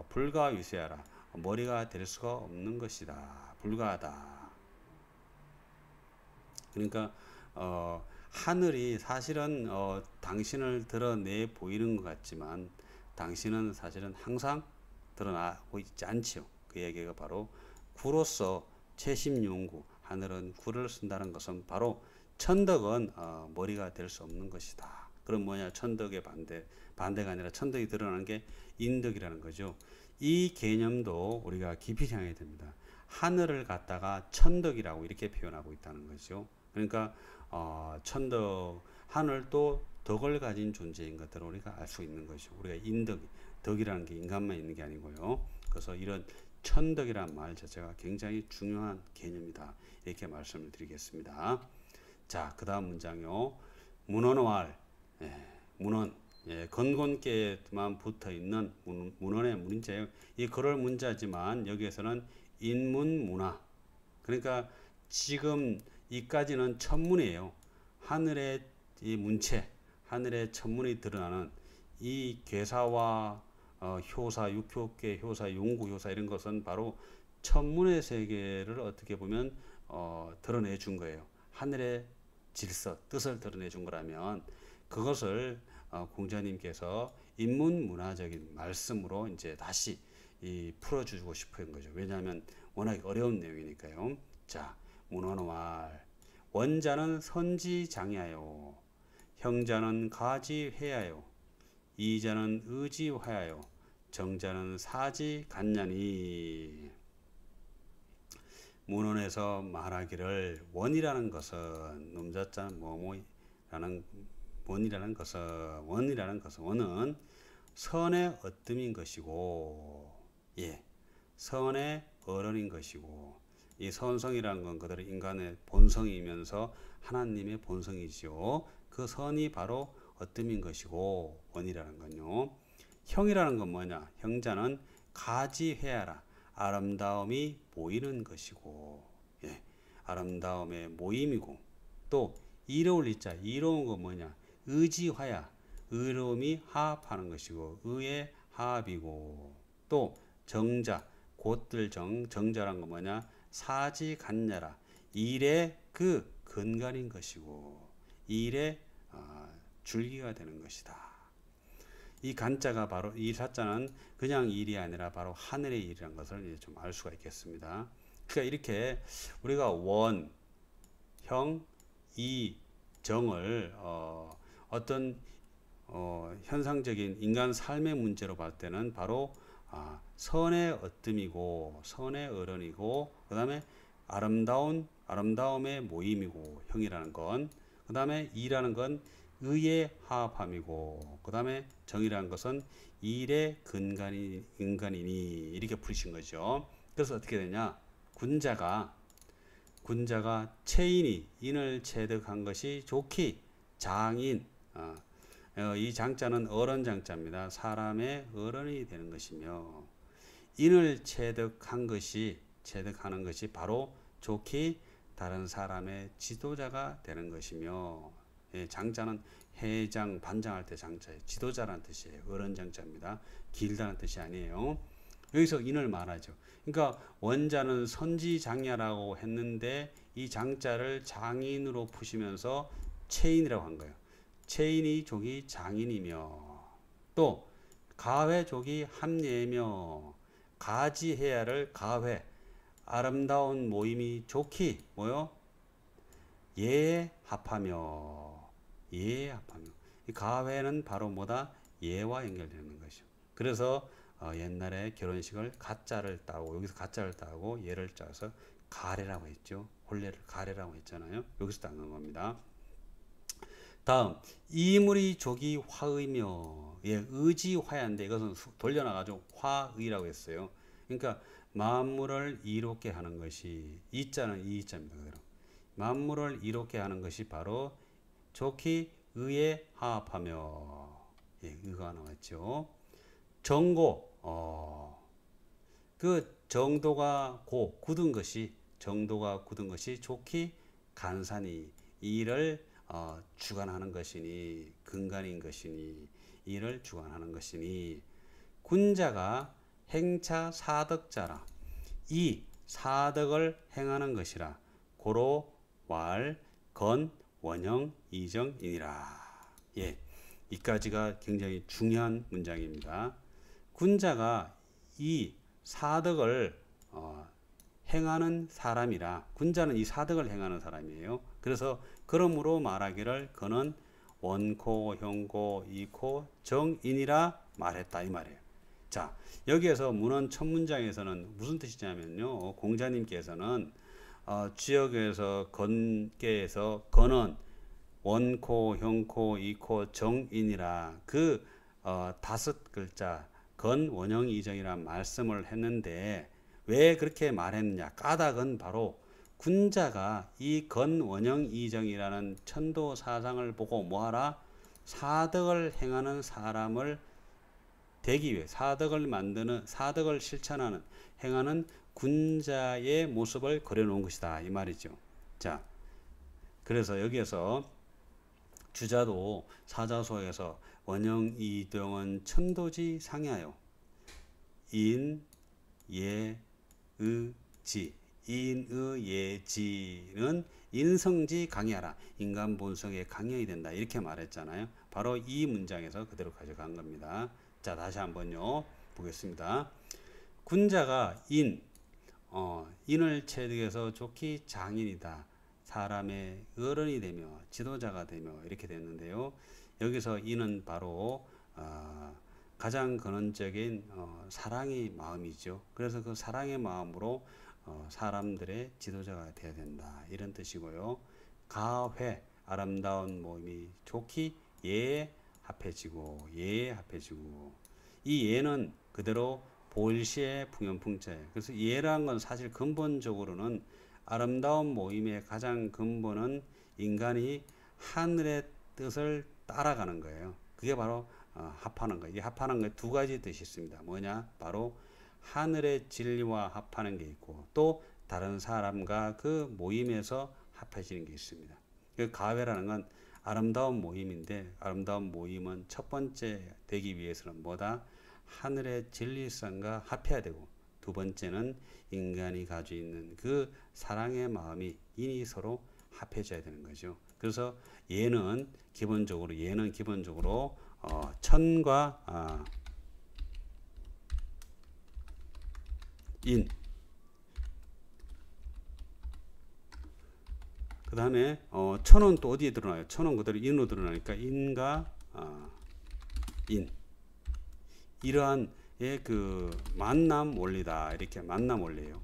불가 위수하라. 머리가 될 수가 없는 것이다. 불가하다. 그러니까 하늘이 사실은 당신을 드러내 보이는 것 같지만 당신은 사실은 항상 드러나고 있지 않지요. 그 얘기가 바로 구로서 채심용구, 하늘은 구를 쓴다는 것은 바로 천덕은 머리가 될 수 없는 것이다. 그럼 뭐냐? 천덕의 반대가 아니라 천덕이 드러나는 게 인덕이라는 거죠. 이 개념도 우리가 깊이 생각해야 됩니다. 하늘을 갖다가 천덕이라고 이렇게 표현하고 있다는 거죠. 그러니까 천덕, 하늘도 덕을 가진 존재인 것들을 우리가 알 수 있는 것이죠. 우리가 덕이라는 게 인간만 있는 게 아니고요. 그래서 이런 천덕이라는 말 자체가 굉장히 중요한 개념이다. 이렇게 말씀을 드리겠습니다. 자, 그 다음 문장요. 문헌왈, 문헌, 건곤께만 붙어 있는 문헌의 문자예요. 이 글을 문자지만 여기에서는 인문문화. 그러니까 지금 이까지는 천문이에요. 하늘의 이 문체, 하늘의 천문이 드러나는 이 괴사와 효사, 육효계 효사, 용구 효사 이런 것은 바로 천문의 세계를 어떻게 보면 드러내 준 거예요. 하늘의 질서, 뜻을 드러내 준 거라면 그것을 공자님께서 인문문화적인 말씀으로 이제 다시 풀어주고 싶은 거죠. 왜냐하면 워낙 어려운 내용이니까요. 자, 문헌왈. 원자는 선지장야요. 형자는 가지회야요. 이자는 의지화야요. 정자는 사지간냐니. 문헌에서 말하기를 원이라는 것은 놈자자 뭐뭐라는 원이라는 것은 원은 선의 어뜸인 것이고, 선의 어른인 것이고, 이 선성이라는 건 그대로 인간의 본성이면서 하나님의 본성이지요. 그 선이 바로 어뜸인 것이고 원이라는 건요. 형이라는 건 뭐냐? 형자는 가지회하라. 아름다움이 보이는 것이고, 아름다움의 모임이고, 또 이로울 이자, 이로운 건 뭐냐? 의지화야. 의로움이 화합하는 것이고, 의의 화합이고, 또 정자, 곧들 정자란 건 뭐냐? 사지간냐라. 일의 그 근간인 것이고, 일의 줄기가 되는 것이다. 이 간자가 바로, 이 사자는 그냥 일이 아니라 바로 하늘의 일이라는 것을 이제 좀 알 수가 있겠습니다. 그러니까 이렇게 우리가 원, 형, 이, 정을 어떤 현상적인 인간 삶의 문제로 봤을 때는 바로 선의 어뜸이고 선의 어른이고, 그 다음에 아름다움의 모임이고 형이라는 건, 그 다음에 이라는 건 의의 화합함이고, 그 다음에 정이라는 것은 일의 근간이니 이렇게 풀으신 거죠. 그래서 어떻게 되냐? 군자가 체인이 인을 체득한 것이 좋기 장인, 이 장자는 어른 장자입니다. 사람의 어른이 되는 것이며, 인을 체득하는 것이 바로 좋기 다른 사람의 지도자가 되는 것이며, 장자는 해장, 반장할 때 장자예요. 지도자라는 뜻이에요. 어른 장자입니다. 길다는 뜻이 아니에요. 여기서 인을 말하죠. 그러니까 원자는 선지장야라고 했는데 이 장자를 장인으로 푸시면서 체인이라고 한 거예요. 체인이 족이 장인이며, 또 가회 족이 합례며, 가지해야를 가회, 아름다운 모임이 좋기 뭐요? 예에 합하며. 이 가회는 바로 뭐다? 예와 연결되는 것이죠. 그래서 옛날에 결혼식을 가짜를 따고, 여기서 가짜를 따고 예를 짜서 가래라고 했죠. 혼례를 가래라고 했잖아요. 여기서 따는 겁니다. 다음, 이물이 족이 화의며, 의지화야인데 이것은 돌려놔가지고 화의라고 했어요. 그러니까 만물을 이롭게 하는 것이, 이자는 이자입니다. 만물을 이롭게 하는 것이 바로 좋기 의에 화합하며, 의가 나왔죠. 정고, 그 정도가 굳은 것이 좋기 간산이, 이를 주관하는 것이니, 근간인 것이니, 이를 주관하는 것이니, 군자가 행차 사덕자라. 이 사덕을 행하는 것이라. 고로 왈, 건, 원형, 이정이니라. 이까지가 굉장히 중요한 문장입니다. 군자가 이 사덕을 행하는 사람이라. 군자는 이 사덕을 행하는 사람이에요. 그래서 그러므로 말하기를 그는 원코, 형코, 이코, 정인이라 말했다 이 말이에요. 자, 여기에서 문헌 첫 문장에서는 무슨 뜻이냐면요. 공자님께서는 지역에서 건계에서 건은 원코, 형코, 이코, 정인이라 그 다섯 글자 건, 원형, 이정이란 말씀을 했는데 왜 그렇게 말했느냐? 까닭은 바로 군자가 이 건, 원형, 이정이라는 천도 사상을 보고 뭐하라? 사덕을 행하는 사람을 되기 위해 사덕을 실천하는 행하는 군자의 모습을 그려놓은 것이다 이 말이죠. 자, 그래서 여기에서 주자도 사자소에서 원형 이동은 천도지 상하여 인, 예, 의, 지. 인의, 예, 지는 인성지 강의하라. 인간 본성에 강해야 된다. 이렇게 말했잖아요. 바로 이 문장에서 그대로 가져간 겁니다. 자, 다시 한번요. 보겠습니다. 군자가 인을 체득해서 좋기 장인이다. 사람의 어른이 되며 지도자가 되며 이렇게 됐는데요. 여기서 인은 바로 가장 근원적인 사랑의 마음이죠. 그래서 그 사랑의 마음으로 사람들의 지도자가 되어야 된다. 이런 뜻이고요. 가회, 아름다운 모임이 좋기 예에 합해지고 예에 합해지고 이 예는 그대로 보일시의 풍연풍자예요. 그래서 예라는 건 사실 근본적으로는 아름다운 모임의 가장 근본은 인간이 하늘의 뜻을 따라가는 거예요. 그게 바로 합하는 거예요. 이 합하는 거에 두 가지 뜻이 있습니다. 뭐냐? 바로 하늘의 진리와 합하는 게 있고 또 다른 사람과 그 모임에서 합해지는 게 있습니다. 그 가회라는 건 아름다운 모임인데 아름다운 모임은 첫 번째 되기 위해서는 뭐다? 하늘의 진리성과 합해야 되고 두 번째는 인간이 가지고 있는 그 사랑의 마음이 인이 서로 합해져야 되는 거죠. 그래서 얘는 기본적으로 천과 인 그 다음에 천은 또 어디에 드러나요? 천은 그대로 인으로 드러나니까 인과 인 이러한 그 만남 원리다. 이렇게 만남 원리예요.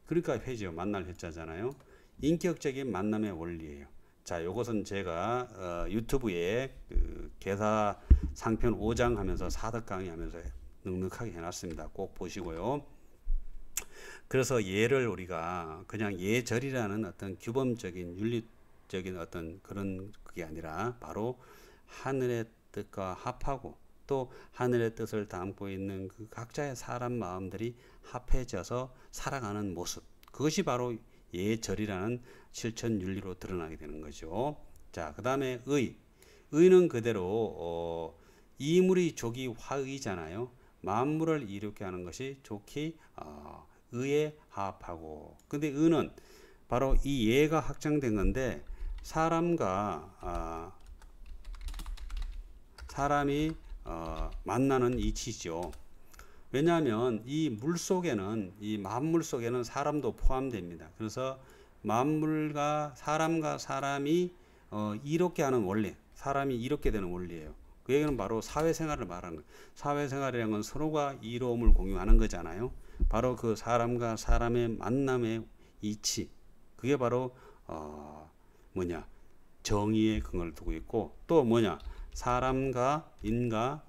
그러니까 회죠. 만날 회자잖아요. 인격적인 만남의 원리예요. 자, 요것은 제가 유튜브에 그 개사 상편 5장 하면서 사덕 강의 하면서 넉넉하게 해놨습니다. 꼭 보시고요. 그래서 예를 우리가 그냥 예절이라는 어떤 규범적인 윤리적인 어떤 그런 그게 아니라 바로 하늘의 뜻과 합하고 또 하늘의 뜻을 담고 있는 그 각자의 사람 마음들이 합해져서 살아가는 모습, 그것이 바로 예절이라는 실천 윤리로 드러나게 되는 거죠. 자, 그 다음에 의는 그대로 이물이 족이 화의잖아요. 만물을 이롭게 하는 것이 좋기 의에 합하고, 근데 의는 바로 이 예가 확장된 건데 사람이 만나는 이치죠. 왜냐하면 이 물 속에는 이 만물 속에는 사람도 포함됩니다. 그래서 만물과 사람이 이롭게 하는 원리, 사람이 이롭게 되는 원리예요. 그 얘기는 바로 사회생활을 말하는 거예요. 사회생활이라는 건 서로가 이로움을 공유하는 거잖아요. 바로 그 사람과 사람의 만남의 이치, 그게 바로 정의의 근거를 두고 있고 또 사람과 인과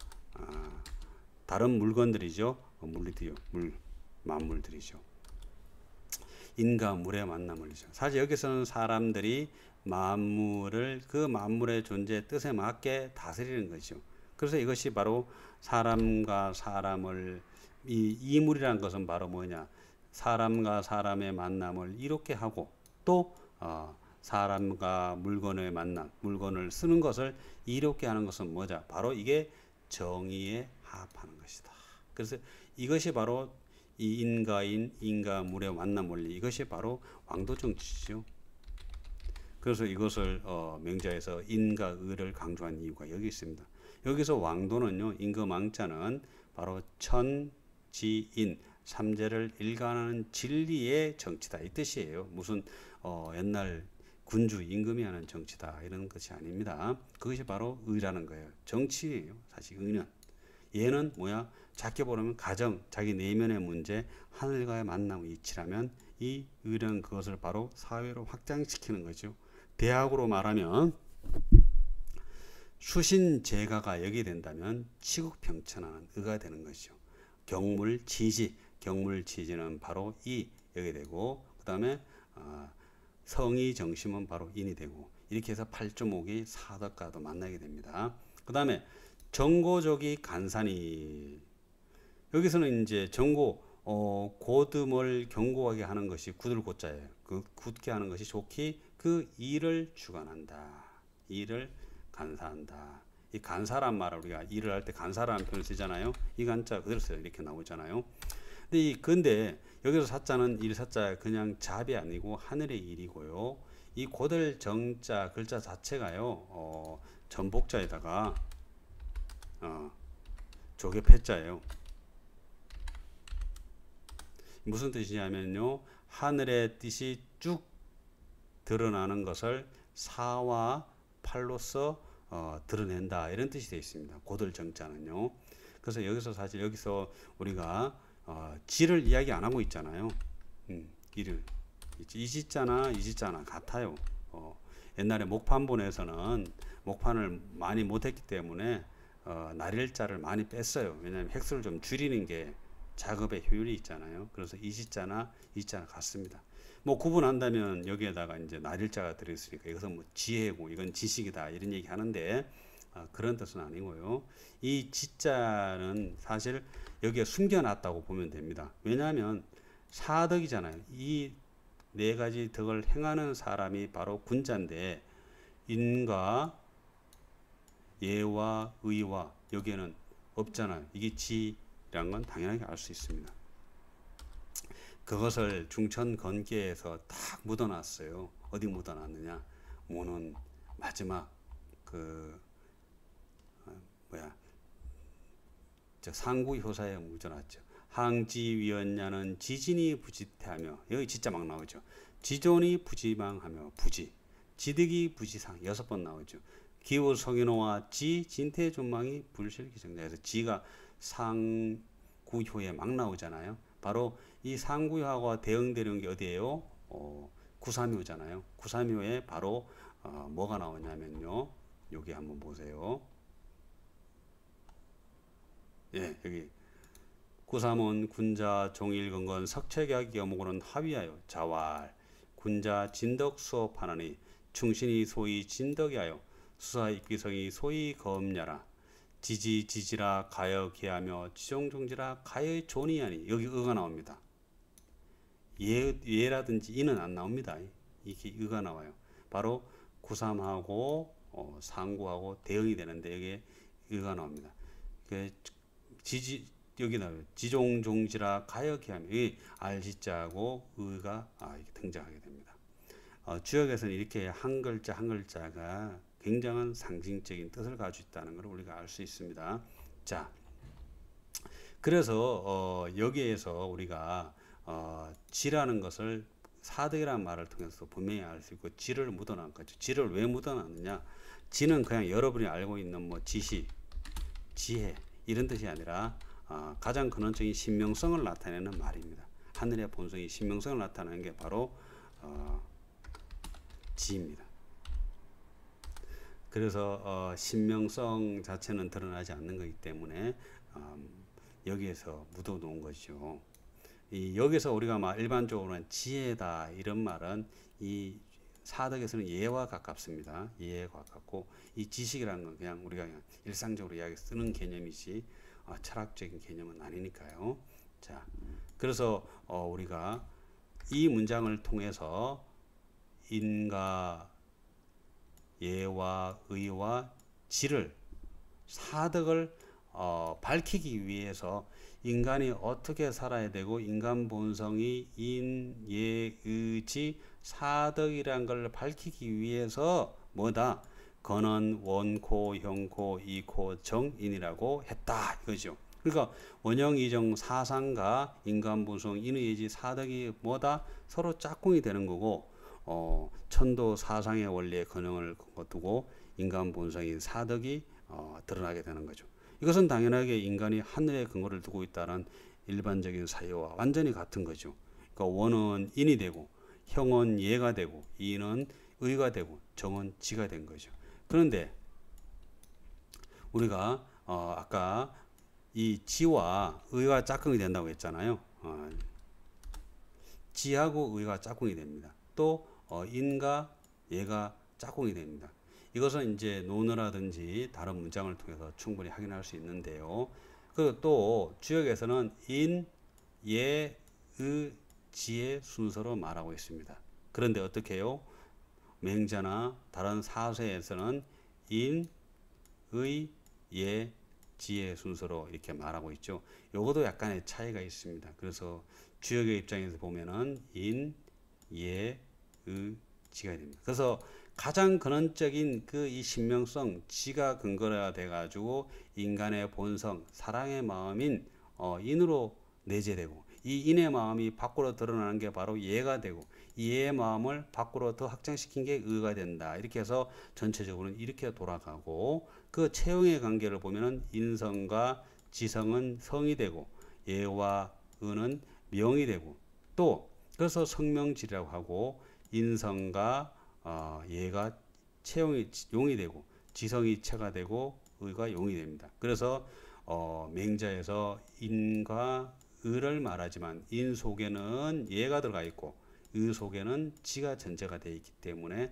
다른 물건들이죠. 만물들이죠. 인과 물의 만남을이죠. 사실 여기서는 사람들이 만물을 그 만물의 존재의 뜻에 맞게 다스리는 거죠. 그래서 이것이 바로 사람과 사람을 이물이라는 것은 바로 사람과 사람의 만남을 이롭게 하고 또 사람과 물건의 만남, 물건을 쓰는 것을 이롭게 하는 것은 바로 이게 정의에 합하는 것이다. 그래서 이것이 바로 이 인과 물의 만남 원리, 이것이 바로 왕도 정치죠. 그래서 이것을 명자에서 인과 의를 강조한 이유가 여기 있습니다. 여기서 왕도는요, 임금왕자는 바로 천지인 삼재를 일관하는 진리의 정치다 이 뜻이에요. 무슨 옛날 군주 임금이 하는 정치다 이런 것이 아닙니다. 그것이 바로 의라는 거예요. 정치예요. 사실 의는. 얘는 뭐야? 작게 보면 가정, 자기 내면의 문제, 하늘과의 만남의 이치라면 이 의는 그것을 바로 사회로 확장시키는 거죠. 대학으로 말하면 수신제가가 여기 된다면 치국평천하는 의가 되는 것이죠. 경물치지, 경물치지는 바로 이 여기 되고 그 다음에 성의정심은 바로 인이 되고 이렇게 해서 8.5기 사덕과도 만나게 됩니다. 그 다음에 정고적이 간산이 여기서는 이제 정고 고듬을 견고하게 하는 것이 굳을 고자예요. 그 굳게 하는 것이 좋기 그 일을 주관한다. 일을 간사한다. 이 간사란 말을 우리가 일을 할 때 간사라는 표현을 쓰잖아요. 이 간자 그대로 써요. 이렇게 나오잖아요. 근데 여기서 사자는 일사자 그냥 잡이 아니고 하늘의 일이고요. 이 고들 정자 글자 자체가요. 전복자에다가 조개 패자예요. 무슨 뜻이냐면요. 하늘의 뜻이 쭉 드러나는 것을 사와 팔로서 드러낸다 이런 뜻이 되어 있습니다. 고들 정자는요. 그래서 여기서 우리가 지를 이야기 안 하고 있잖아요. 이를 이지자나 이지자나 같아요. 옛날에 목판본에서는 목판을 많이 못했기 때문에 날일자를 많이 뺐어요. 왜냐하면 획수를 좀 줄이는 게 작업의 효율이 있잖아요. 그래서 이지자나 이자나 같습니다. 뭐 구분한다면 여기에다가 이제 날일자가 들어있으니까 이것은 뭐 지혜고 이건 지식이다 이런 얘기 하는데 그런 뜻은 아니고요. 이 지자는 사실 여기에 숨겨놨다고 보면 됩니다. 왜냐하면 사덕이잖아요. 이 네 가지 덕을 행하는 사람이 바로 군자인데 인과 예와 의와 여기에는 없잖아요. 이게 지라는 건 당연하게 알 수 있습니다. 그것을 중천건계에서 딱 묻어놨어요. 어디 묻어놨느냐? 모는 마지막 상구효사에 묻어놨죠. 항지위원냐는 지진이 부지태하며 여기 진짜 막 나오죠. 지존이 부지망하며 부지 지득이 부지상 6번 나오죠. 기우 성인호와 지 진태존망이 불실기정자에서 지가 상구효에 막 나오잖아요. 바로 이 상구효하고 대응되는 게 어디예요? 구삼효잖아요. 구삼효에 바로 뭐가 나오냐면요. 여기 한번 보세요. 예, 여기 구삼은 군자 종일건건 석체계약 여목으로는 합의하여 자왈 군자 진덕 수업하나니 충신이 소위 진덕이하여 수사 입기성이 소위 검냐라 지지라 가여 기하며 지종종지라 가여의 존이하니 여기 의가 나옵니다. 예라든지 이는 안 나옵니다. 이게 의가 나와요. 바로 구삼하고 상구하고 대응이 되는데 여기에 의가 나옵니다. 여기 나와요. 지종종지라 가여기 하면 이 알지자하고 의가 이렇게 등장하게 됩니다. 주역에서는 이렇게 한 글자 한 글자가 굉장한 상징적인 뜻을 가지고 있다는 걸 우리가 알 수 있습니다. 자, 그래서 여기에서 우리가 지라는 것을 사덕이라는 말을 통해서 분명히 알 수 있고 지를 묻어놓은 거죠. 지를 왜 묻어놨느냐? 지는 그냥 여러분이 알고 있는 뭐 지식, 지혜 이런 뜻이 아니라 가장 근원적인 신명성을 나타내는 말입니다. 하늘의 본성이 신명성을 나타내는 게 바로 지입니다. 그래서 신명성 자체는 드러나지 않는 것이기 때문에 여기에서 묻어놓은 것이죠. 여기서 우리가 일반적으로는 지혜다 이런 말은 이 사덕에서는 예와 가깝습니다. 예에 가깝고 이 지식이라는 건 그냥 우리가 그냥 일상적으로 이야기 쓰는 개념이지 철학적인 개념은 아니니까요. 자, 그래서 우리가 이 문장을 통해서 인과 예와 의와 지를 사덕을 밝히기 위해서 인간이 어떻게 살아야 되고 인간 본성이 인, 예, 의, 지, 사덕이란 걸 밝히기 위해서 뭐다? 근원, 원코, 형코, 이코, 정인이라고 했다 이거죠. 그러니까 원형, 이정, 사상과 인간 본성, 인의, 예지, 사덕이 뭐다? 서로 짝꿍이 되는 거고 천도 사상의 원리에 근원을 두고 인간 본성인 사덕이 드러나게 되는 거죠. 이것은 당연하게 인간이 하늘에 근거를 두고 있다는 일반적인 사유와 완전히 같은 거죠. 그러니까 원은 인이 되고 형은 예가 되고 이는 의가 되고 정은 지가 된 거죠. 그런데 우리가 아까 이 지와 의가 짝꿍이 된다고 했잖아요. 지하고 의가 짝꿍이 됩니다. 또 인과 예가 짝꿍이 됩니다. 이것은 이제 논어라든지 다른 문장을 통해서 충분히 확인할 수 있는데요. 그리고 또 주역에서는 인, 예, 의, 지의 순서로 말하고 있습니다. 그런데 어떻게 해요? 맹자나 다른 사서에서는 인, 의, 예, 지의 순서로 이렇게 말하고 있죠. 요것도 약간의 차이가 있습니다. 그래서 주역의 입장에서 보면은 인, 예, 의, 지가 됩니다. 그래서 가장 근원적인 그 이 신명성 지가 근거가 돼 가지고 인간의 본성 사랑의 마음인 인으로 내재되고 이 인의 마음이 밖으로 드러나는 게 바로 예가 되고 이 예의 마음을 밖으로 더 확장시킨 게 의가 된다. 이렇게 해서 전체적으로는 이렇게 돌아가고 그 체형의 관계를 보면은 인성과 지성은 성이 되고 예와 의는 명이 되고 또 그래서 성명지라고 하고 인성과 예가 체용이 용이 되고 지성이 체가 되고 의가 용이 됩니다. 그래서 맹자에서 인과 의를 말하지만 인 속에는 예가 들어가 있고 의 속에는 지가 전제가 되어 있기 때문에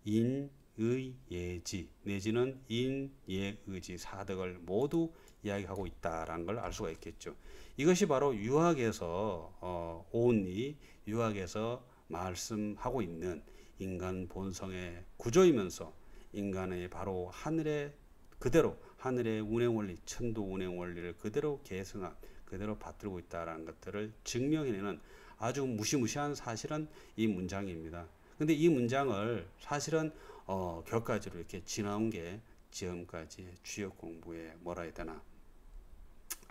인, 의, 예지 내지는 인, 예, 의지 사덕을 모두 이야기하고 있다라는 걸 알 수가 있겠죠. 이것이 바로 유학에서 온리 유학에서 말씀하고 있는 인간 본성의 구조이면서 인간의 바로 하늘의 그대로 하늘의 운행 원리, 천도 운행 원리를 그대로 계승한 그대로 받들고 있다라는 것들을 증명해내는 아주 무시무시한 사실은 이 문장입니다. 근데 이 문장을 사실은 결과지로 이렇게 지나온 게 지금까지 주역 공부에 뭐라 해야 되나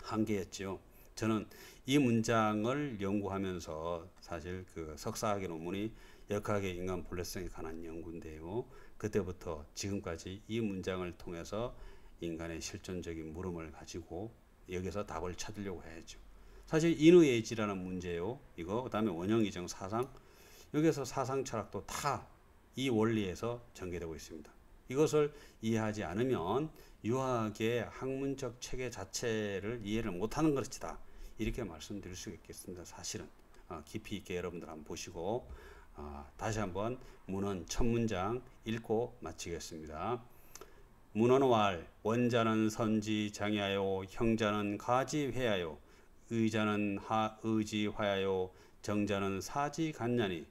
한계였죠. 저는 이 문장을 연구하면서 사실 그 석사학위 논문이 역학의 인간 본래성에 관한 연구인데요. 그때부터 지금까지 이 문장을 통해서 인간의 실존적인 물음을 가지고 여기서 답을 찾으려고 해야죠. 사실 인의예지라는 문제요. 이거 그다음에 원형이정 사상 여기서 사상 철학도 다 이 원리에서 전개되고 있습니다. 이것을 이해하지 않으면 유학의 학문적 체계 자체를 이해를 못하는 것이다. 이렇게 말씀드릴 수 있겠습니다. 사실은 깊이 있게 여러분들 한번 보시고 다시 한번 문헌 첫 문장 읽고 마치겠습니다. 문헌왈 원자는 선지장야요 형자는 가지회야요 의자는 의지화야요 정자는 사지간냐니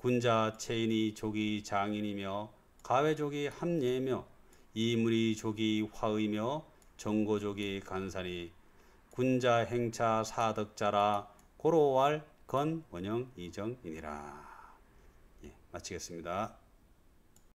군자 체인이 족이 장인이며 가외족이 합예며 이물이 족이 화의며 정고족이 간사니 군자 행차 사덕자라 고로왈 건 원형 이정이니라. 예, 마치겠습니다.